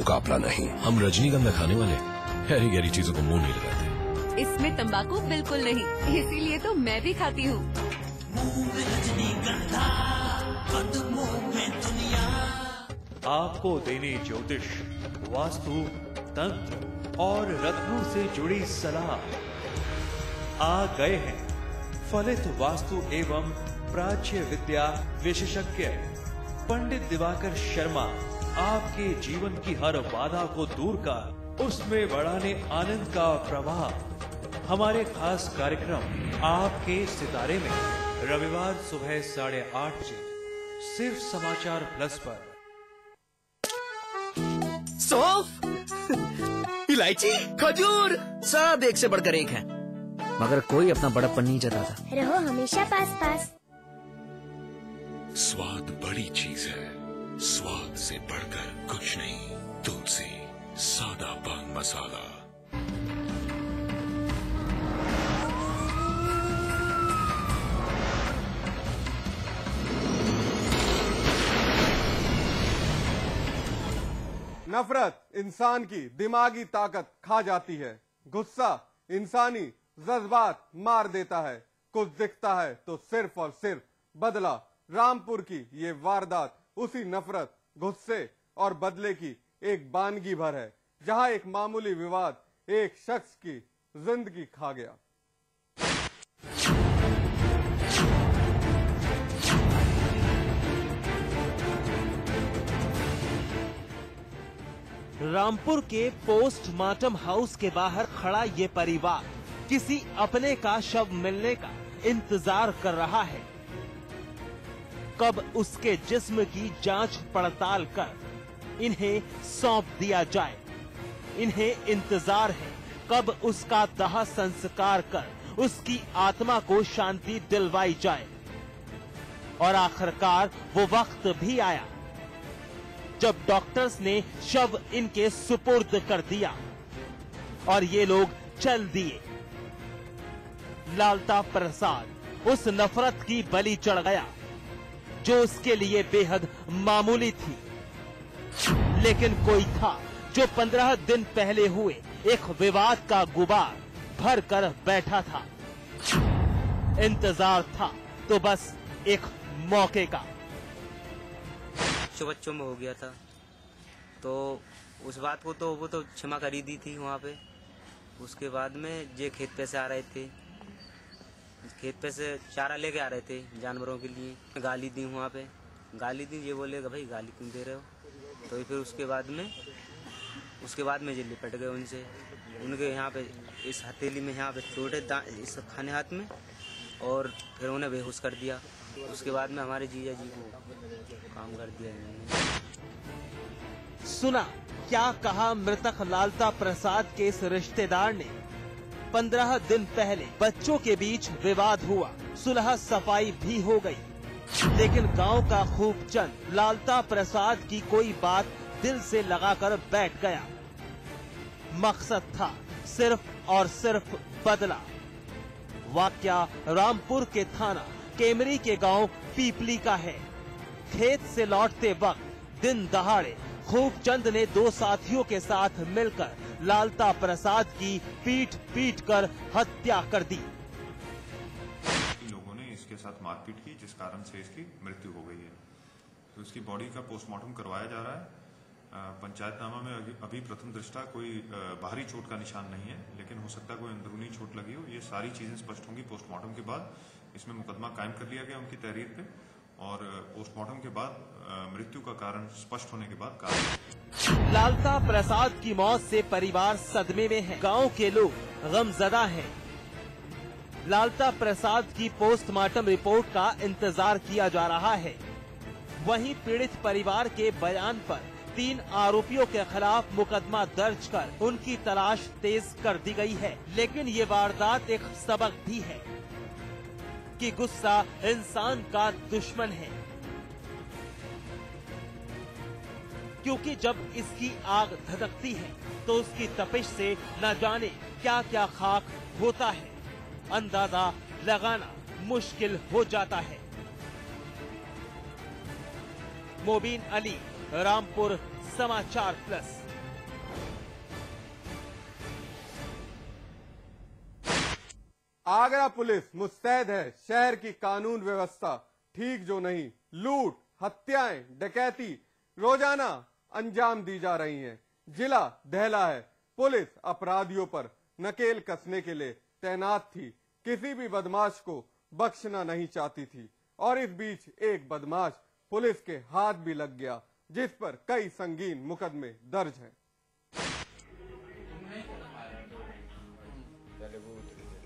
मुकाबला नहीं। हम रजनीगंधा खाने वाले गहरी गहरी चीजों को मुंह नहीं लगाते। इसमें तंबाकू बिल्कुल नहीं, इसीलिए तो मैं भी खाती हूँ। आपको देने ज्योतिष, वास्तु, तंत्र और रत्नों से जुड़ी सलाह। आ गए हैं फलित वास्तु एवं प्राच्य विद्या विशेषज्ञ पंडित दिवाकर शर्मा। आपके जीवन की हर बाधा को दूर कर उसमें बढ़ाने आनंद का प्रवाह। हमारे खास कार्यक्रम आपके सितारे में रविवार सुबह 8:30 बजे सिर्फ समाचार प्लस पर। सौंफ, इलायची, खजूर, सब एक से बढ़कर एक है, मगर कोई अपना बड़प्पन नहीं जताता। रहो हमेशा पास पास। स्वाद बड़ी चीज है, स्वाद से बढ़कर कुछ नहीं। तुलसी सादा पान मसाला। नफरत इंसान की दिमागी ताकत खा जाती है। गुस्सा इंसानी जज्बात मार देता है। कुछ दिखता है तो सिर्फ और सिर्फ बदला। रामपुर की ये वारदात उसी नफरत, गुस्से और बदले की एक बानगी भर है, जहां एक मामूली विवाद एक शख्स की जिंदगी खा गया। रामपुर के पोस्टमार्टम हाउस के बाहर खड़ा ये परिवार किसी अपने का शव मिलने का इंतजार कर रहा है। कब उसके जिस्म की जांच पड़ताल कर इन्हें सौंप दिया जाए। इन्हें इंतजार है कब उसका दाह संस्कार कर उसकी आत्मा को शांति दिलवाई जाए। और आखिरकार वो वक्त भी आया जब डॉक्टर्स ने शव इनके सुपुर्द कर दिया और ये लोग चल दिए। लालता प्रसाद उस नफरत की बलि चढ़ गया जो उसके लिए बेहद मामूली थी, लेकिन कोई था जो 15 दिन पहले हुए एक विवाद का गुबार भर कर बैठा था। इंतजार था तो बस एक मौके का। बच्चों में हो गया था तो उस बात को तो वो तो क्षमा कर ही दी थी वहाँ पे। उसके बाद में जे खेत पे से आ रहे थे, खेत पे से चारा लेके आ रहे थे जानवरों के लिए। गाली दी वहाँ पे, गाली दी। ये बोले भाई गाली क्यों दे रहे हो, तो फिर उसके बाद में जे लिपट गए उनसे। उनके यहाँ पे इस हथेली में यहाँ पे छोटे इस खाने हाथ में, और फिर उन्हें बेहोश कर दिया। उसके बाद में हमारे जीजा जी को काम कर दिया इन्होंने। सुना क्या कहा मृतक लालता प्रसाद के इस रिश्तेदार ने। 15 दिन पहले बच्चों के बीच विवाद हुआ, सुलह सफाई भी हो गई, लेकिन गांव का खूबचंद लालता प्रसाद की कोई बात दिल से लगाकर बैठ गया। मकसद था सिर्फ और सिर्फ बदला। वाकया रामपुर के थाना केमरी के गांव पीपली का है। खेत से लौटते वक्त दिन दहाड़े खूबचंद ने 2 साथियों के साथ मिलकर लालता प्रसाद की पीट पीट कर हत्या कर दी। लोगों ने इसके साथ मारपीट की, जिस कारण से इसकी मृत्यु हो गई है। तो इसकी बॉडी का पोस्टमार्टम करवाया जा रहा है। पंचायतनामा में अभी प्रथम दृष्टा कोई बाहरी चोट का निशान नहीं है, लेकिन हो सकता है कोई अंदरूनी चोट लगी हो। ये सारी चीजें स्पष्ट होंगी पोस्टमार्टम के बाद। इसमें मुकदमा कायम कर लिया गया उनकी तहरीर पे, और पोस्टमार्टम के बाद मृत्यु का कारण स्पष्ट होने के बाद कार्य। लालता प्रसाद की मौत से परिवार सदमे में है। गांव के लोग गमजदा हैं। लालता प्रसाद की पोस्टमार्टम रिपोर्ट का इंतजार किया जा रहा है। वहीं पीड़ित परिवार के बयान पर 3 आरोपियों के खिलाफ मुकदमा दर्ज कर उनकी तलाश तेज कर दी गई है। लेकिन ये वारदात एक सबक भी है कि गुस्सा इंसान का दुश्मन है, क्योंकि जब इसकी आग धधकती है तो उसकी तपिश से न जाने क्या क्या खाक होता है, अंदाजा लगाना मुश्किल हो जाता है। मोबीन अली, रामपुर, समाचार प्लस। आगरा पुलिस मुस्तैद है, शहर की कानून व्यवस्था ठीक जो नहीं, लूट, हत्याएं, डकैती रोजाना अंजाम दी जा रही हैं। जिला दहला है, पुलिस अपराधियों पर नकेल कसने के लिए तैनात थी, किसी भी बदमाश को बख्शना नहीं चाहती थी। और इस बीच एक बदमाश पुलिस के हाथ भी लग गया, जिस पर कई संगीन मुकदमे दर्ज हैं।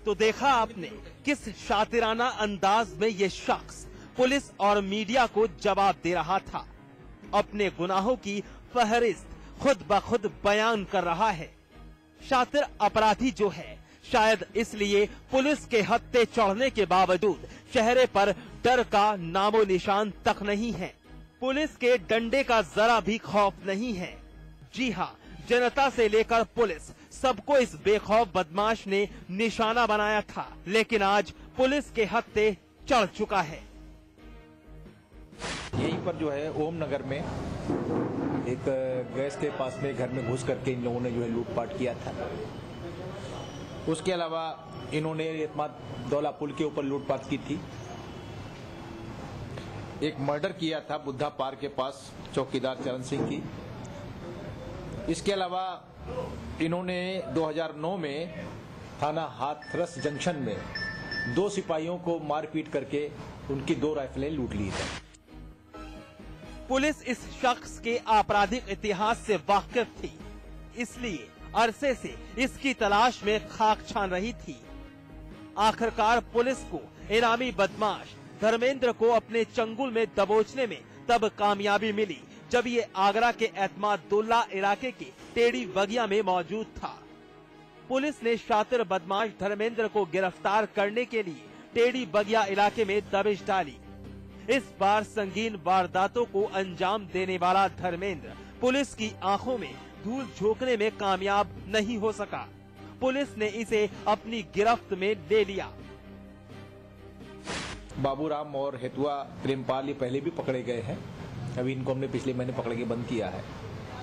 तो देखा आपने किस शातिराना अंदाज में ये शख्स पुलिस और मीडिया को जवाब दे रहा था। अपने गुनाहों की फहरिस्त खुद ब खुद बयान कर रहा है। शातिर अपराधी जो है, शायद इसलिए पुलिस के हत्थे चढ़ने के बावजूद चेहरे पर डर का नामो निशान तक नहीं है। पुलिस के डंडे का जरा भी खौफ नहीं है। जी हाँ, जनता से लेकर पुलिस सबको इस बेखौफ बदमाश ने निशाना बनाया था, लेकिन आज पुलिस के हत्थे चढ़ चुका है। यहीं पर जो है ओम नगर में एक गैस के पास में घर में घुस करके इन लोगों ने जो है लूटपाट किया था। उसके अलावा इन्होंने एतमाद दौला पुल के ऊपर लूटपाट की थी। एक मर्डर किया था बुद्धा पार्क के पास चौकीदार चरण सिंह की। इसके अलावा इन्होंने 2009 में थाना हाथरस जंक्शन में 2 सिपाहियों को मारपीट करके उनकी 2 राइफलें लूट ली थी। पुलिस इस शख्स के आपराधिक इतिहास से वाकिफ थी, इसलिए अरसे से इसकी तलाश में खाक छान रही थी। आखिरकार पुलिस को इनामी बदमाश धर्मेंद्र को अपने चंगुल में दबोचने में तब कामयाबी मिली जब ये आगरा के एतमादुल्ला इलाके के टेढ़ी बगिया में मौजूद था। पुलिस ने शातिर बदमाश धर्मेंद्र को गिरफ्तार करने के लिए टेढ़ी बगिया इलाके में दबिश डाली। इस बार संगीन वारदातों को अंजाम देने वाला धर्मेंद्र पुलिस की आंखों में धूल झोंकने में कामयाब नहीं हो सका। पुलिस ने इसे अपनी गिरफ्त में ले लिया। बाबूराम और हेतुआ प्रेमपाल ये पहले भी पकड़े गए हैं। अभी इनको हमने पिछले महीने पकड़ के बंद किया है।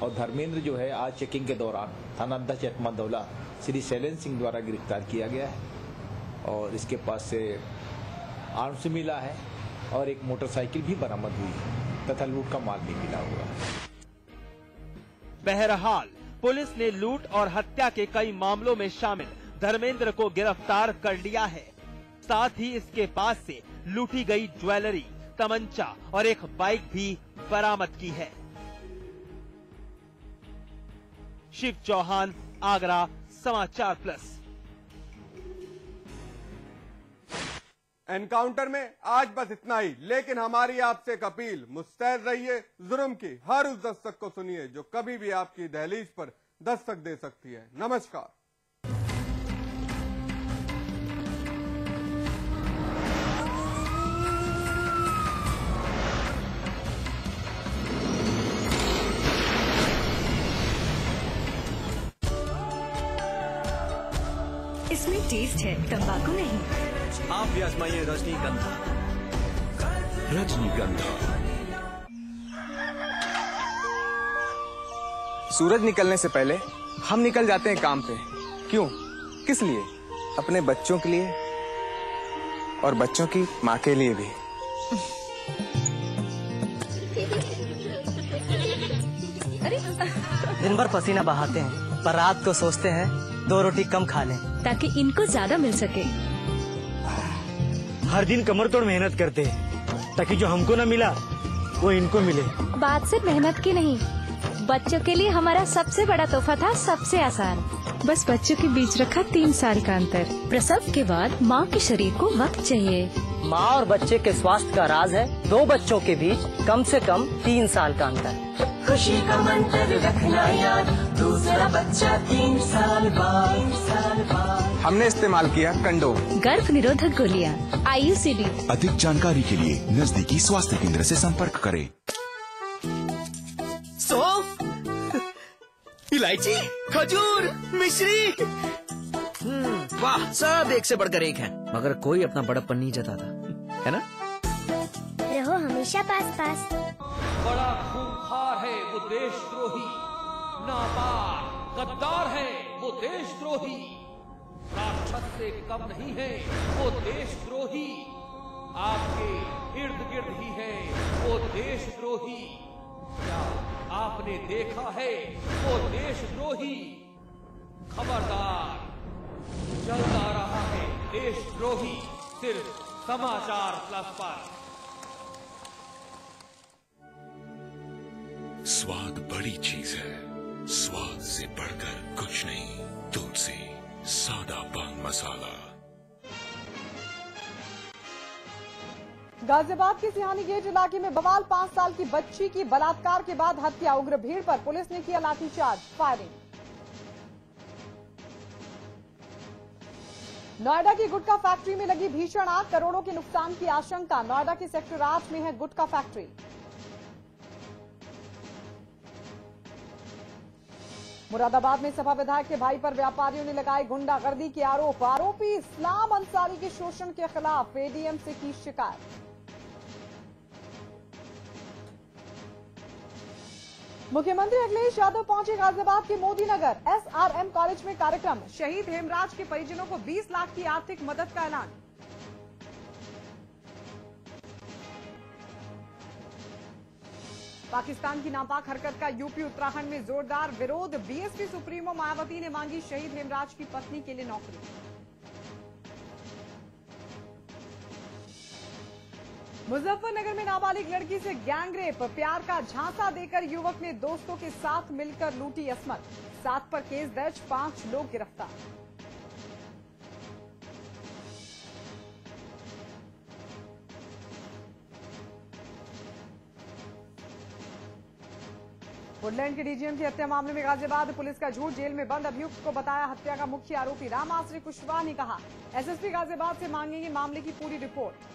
और धर्मेंद्र जो है आज चेकिंग के दौरान थाना अध्यक्ष एतमादुल्ला श्री शैलेंद्र सिंह द्वारा गिरफ्तार किया गया है। और इसके पास से आर्म्स मिला है और एक मोटरसाइकिल भी बरामद हुई है तथा लूट का माल भी मिला हुआ है। बहरहाल पुलिस ने लूट और हत्या के कई मामलों में शामिल धर्मेंद्र को गिरफ्तार कर लिया है। साथ ही इसके पास से लूटी गई ज्वेलरी, तमंचा और एक बाइक भी बरामद की है। शिव चौहान, आगरा, समाचार प्लस। एनकाउंटर में आज बस इतना ही, लेकिन हमारी आपसे एक अपील, मुस्तैद रहिए। जुर्म की हर उस दस्तक को सुनिए जो कभी भी आपकी दहलीज पर दस्तक दे सकती है। नमस्कार। इसमें टेस्ट है, तंबाकू नहीं। आप भी आजमाइए रजनीगंधा। रजनीगंधा। सूरज निकलने से पहले हम निकल जाते हैं काम पे। क्यों? किस लिए? अपने बच्चों के लिए और बच्चों की माँ के लिए भी। दिन भर पसीना बहाते हैं पर रात को सोचते हैं 2 रोटी कम खा लें ताकि इनको ज्यादा मिल सके। हर दिन कमर तोड़ मेहनत करते हैं ताकि जो हमको न मिला वो इनको मिले। बात सिर्फ मेहनत की नहीं, बच्चों के लिए हमारा सबसे बड़ा तोहफा था सबसे आसान। बस बच्चों के बीच रखा 3 साल का अंतर। प्रसव के बाद माँ के शरीर को वक्त चाहिए। माँ और बच्चे के स्वास्थ्य का राज है 2 बच्चों के बीच कम से कम 3 साल का अंतर। खुशी का मंत्र रखना याद, दूसरा बच्चा 3 साल बाद। हमने इस्तेमाल किया कंडोम। गर्भ निरोधक गोलियां, IUCD। अधिक जानकारी के लिए नजदीकी स्वास्थ्य केंद्र से संपर्क करें। इलायची, खजूर, मिश्री, वाह, सब एक से बढ़कर एक है, मगर कोई अपना बड़प्पन नहीं जताता, है ना? रहो हमेशा पास पास। बड़ा खूंखार है वो देशद्रोही, नापाक गद्दार है वो देशद्रोही। राक्षस से कम नहीं है वो देशद्रोही, आपके इर्द गिर्द ही है वो देशद्रोही। क्या आपने देखा है वो देशद्रोही? खबरदार, चलता रहा है देशद्रोही सिर्फ समाचार प्लस पर। स्वाद बड़ी चीज है, स्वाद से बढ़कर कुछ नहीं। तुलसी सादा पान मसाला। गाजियाबाद के सिहानी गेट इलाके में बवाल, 5 साल की बच्ची की बलात्कार के बाद हत्या, उग्र भीड़ पर पुलिस ने किया लाठीचार्ज, फायरिंग। नोएडा की गुटखा फैक्ट्री में लगी भीषण आग, करोड़ों के नुकसान की आशंका। नोएडा के सेक्टर 8 में है गुटखा फैक्ट्री। मुरादाबाद में सपा विधायक के भाई पर व्यापारियों ने लगाए गुंडागर्दी के आरोप, आरोपी इस्लाम अंसारी के शोषण के खिलाफ एडीएम से की शिकायत। मुख्यमंत्री अखिलेश यादव पहुंचे गाजियाबाद के मोदी नगर, एसआरएम कॉलेज में कार्यक्रम। शहीद हेमराज के परिजनों को 20 लाख की आर्थिक मदद का ऐलान। पाकिस्तान की नापाक हरकत का यूपी उत्तराखंड में जोरदार विरोध, बीएसपी सुप्रीमो मायावती ने मांगी शहीद हेमराज की पत्नी के लिए नौकरी। मुजफ्फरनगर में नाबालिग लड़की से गैंगरेप, प्यार का झांसा देकर युवक ने दोस्तों के साथ मिलकर लूटी असमत। 7 पर केस दर्ज, 5 लोग गिरफ्तार। वुडलैंड के डीजीएम की हत्या मामले में गाजियाबाद पुलिस का झूठ, जेल में बंद अभियुक्त को बताया हत्या का मुख्य आरोपी। राम आश्रय कुशवाहा ने कहा एसएसपी गाजियाबाद से मांगेंगे मामले की पूरी रिपोर्ट।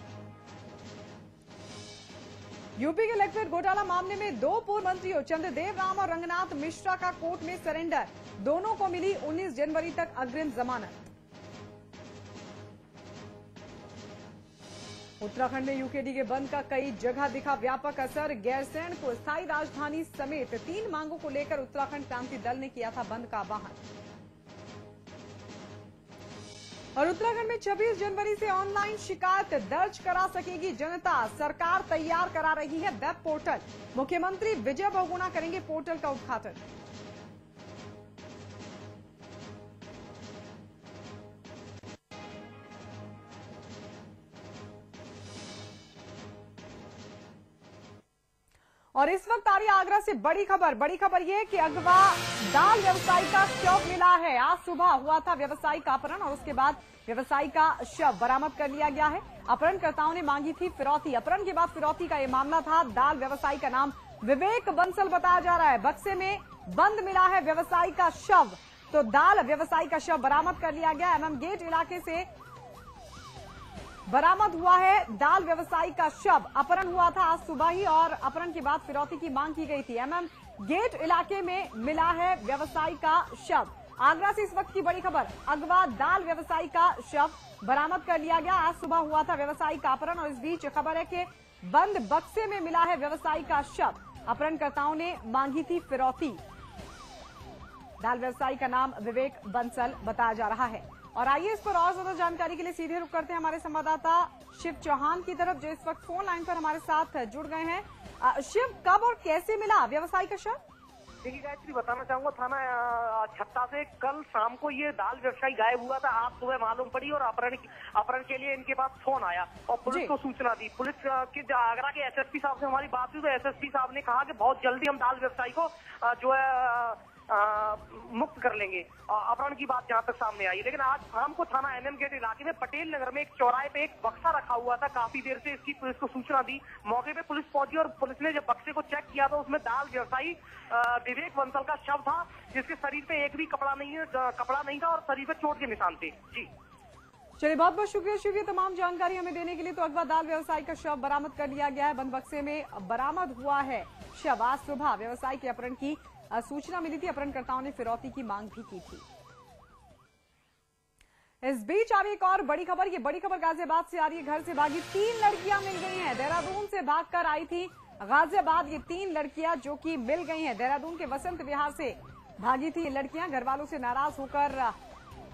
यूपी के इलेक्ट्रेट घोटाला मामले में 2 पूर्व मंत्रियों चंद्रदेव राम और रंगनाथ मिश्रा का कोर्ट में सरेंडर, दोनों को मिली 19 जनवरी तक अग्रिम जमानत। उत्तराखंड में यूकेडी के बंद का कई जगह दिखा व्यापक असर, गैरसैंण को स्थायी राजधानी समेत 3 मांगों को लेकर उत्तराखंड क्रांति दल ने किया था बंद का आह्वान। और उत्तराखंड में 26 जनवरी से ऑनलाइन शिकायत दर्ज करा सकेगी जनता, सरकार तैयार करा रही है वेब पोर्टल। मुख्यमंत्री विजय बहुगुणा करेंगे पोर्टल का उद्घाटन। और इस वक्त आ रही आगरा से बड़ी खबर यह कि अगवा दाल व्यवसायी का शव मिला है। आज सुबह हुआ था व्यवसायी का अपहरण और उसके बाद व्यवसायी का शव बरामद कर लिया गया है। अपहरणकर्ताओं ने मांगी थी फिरौती, अपहरण के बाद फिरौती का यह मामला था। दाल व्यवसायी का नाम विवेक बंसल बताया जा रहा है। बक्से में बंद मिला है व्यवसायी का शव, तो दाल व्यवसायी का शव बरामद कर लिया गया। एमएम गेट इलाके से बरामद हुआ है दाल व्यवसायी का शव। अपहरण हुआ था आज सुबह ही और अपहरण के बाद फिरौती की मांग की गई थी। एमएम गेट इलाके में मिला है व्यवसायी का शव। आगरा से इस वक्त की बड़ी खबर, अगवा दाल व्यवसायी का शव बरामद कर लिया गया। आज सुबह हुआ था व्यवसायी का अपहरण और इस बीच खबर है कि बंद बक्से में मिला है व्यवसायी का शव। अपहरणकर्ताओं ने मांगी थी फिरौती। दाल व्यवसायी का नाम विवेक बंसल बताया जा रहा है। और आइए इस पर और ज्यादा जानकारी के लिए सीधे रुक करते हैं हमारे संवाददाता शिव चौहान की तरफ, जो इस वक्त फोन लाइन पर हमारे साथ जुड़ गए हैं। शिव, कब और कैसे मिला व्यवसायी का शव? देखिए गायत्री, बताना चाहूंगा थाना छत्ता से कल शाम को ये दाल व्यवसायी गायब हुआ था। आज सुबह मालूम पड़ी और अपहरण के लिए इनके पास फोन आया और पुलिस को सूचना दी। पुलिस के आगरा के एसएसपी साहब से हमारी बात हुई तो एसएसपी साहब ने कहा कि बहुत जल्दी हम दाल व्यवसायी को जो है मुक्त कर लेंगे। अपहरण की बात जहां तक सामने आई, लेकिन आज शाम को थाना एमएम गेट इलाके में पटेल नगर में एक चौराहे पे एक बक्सा रखा हुआ था। काफी देर से इसकी पुलिस को सूचना दी, मौके पे पुलिस पहुंची और पुलिस ने जब बक्से को चेक किया तो उसमें दाल व्यवसायी विवेक बंसल का शव था, जिसके शरीर पे एक भी कपड़ा नहीं था और शरीर पे चोट के निशान थे। जी चलिए, बहुत बहुत शुक्रिया तमाम जानकारी हमें देने के लिए। तो अगवा दाल व्यवसायी का शव बरामद कर लिया गया है, बंद बक्से में बरामद हुआ है शव। आज सुबह व्यवसायी के अपहरण की सूचना मिली थी, अपहरणकर्ताओं ने फिरौती की मांग भी की थी। इस बीच अब एक और बड़ी खबर, ये बड़ी खबर गाजियाबाद से आ रही है। घर से भागी 3 लड़कियां मिल गई हैं। देहरादून से भागकर आई थी गाजियाबाद ये 3 लड़कियां जो कि मिल गई हैं। देहरादून के वसंत विहार से भागी थी ये लड़कियां। घर वालों से नाराज होकर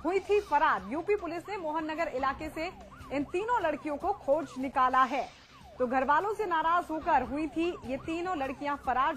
हुई थी फरार। यूपी पुलिस ने मोहन नगर इलाके से इन तीनों लड़कियों को खोज निकाला है। तो घर वालों से नाराज होकर हुई थी ये तीनों लड़कियां फरार।